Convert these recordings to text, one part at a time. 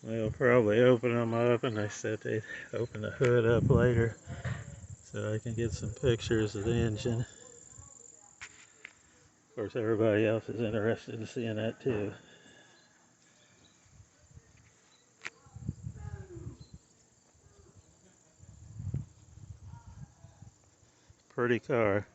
They'll probably open them up, and they said they'd open the hood up later so I can get some pictures of the engine. Of course, everybody else is interested in seeing that too. Pretty car.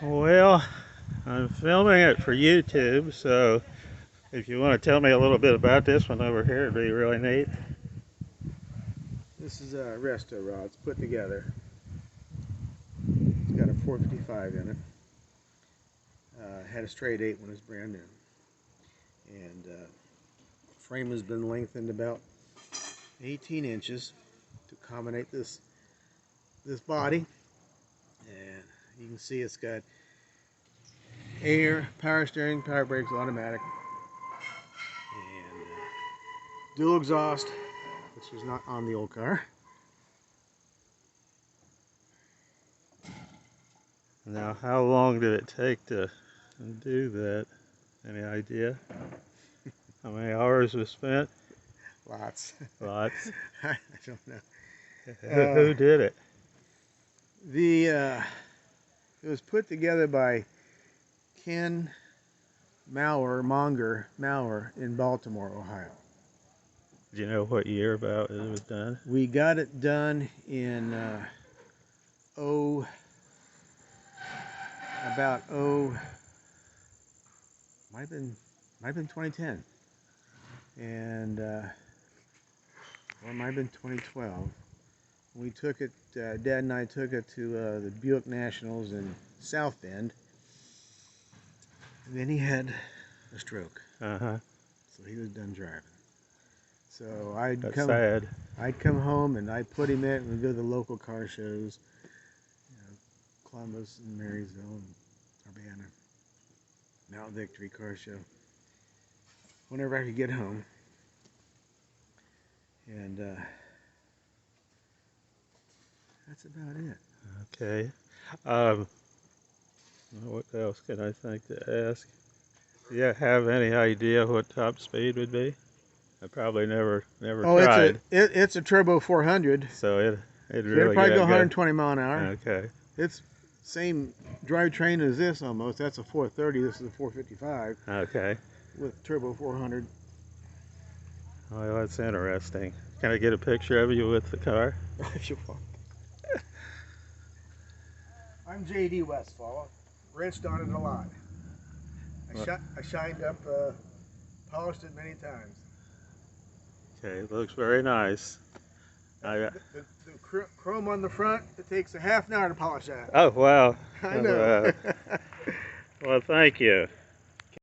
Well, I'm filming it for YouTube, so if you want to tell me a little bit about this one over here, it'd be really neat. This is a resto rod. It's put together. It's got a 455 in it. Had a straight 8 when it was brand new. And frame has been lengthened about 18 inches to accommodate this body. And you can see it's got air, power steering, power brakes, automatic, and dual exhaust, which was not on the old car. Now, how long did it take to do that? Any idea? How many hours was spent? Lots. Lots. I don't know. Who did it? It was put together by Ken Monger in Baltimore, Ohio. Do you know what year about it was done? We got it done in might have been 2010, and or it might have been 2012. We took it, Dad and I took it to the Buick Nationals in South Bend. And then he had a stroke. Uh-huh. So he was done driving. So That's sad. I'd come home and I'd put him in and we'd go to the local car shows, Columbus and Marysville and Urbana, Mount Victory car show. Whenever I could get home. And that's about it. Okay. What else can I think to ask? Do you have any idea what top speed would be? I probably never tried. It's a turbo 400. So it'd So really it'll probably get go good. 120 mile an hour. Okay. It's same drivetrain as this almost. That's a 430. This is a 455 Okay. with turbo 400. Well, that's interesting. Can I get a picture of you with the car? If you want. I'm JD Westfall. Wrenched on it a lot. I shined up, polished it many times. Okay, it looks very nice. The chrome on the front, it takes a half an hour to polish that. Oh, wow. I know. Well, thank you.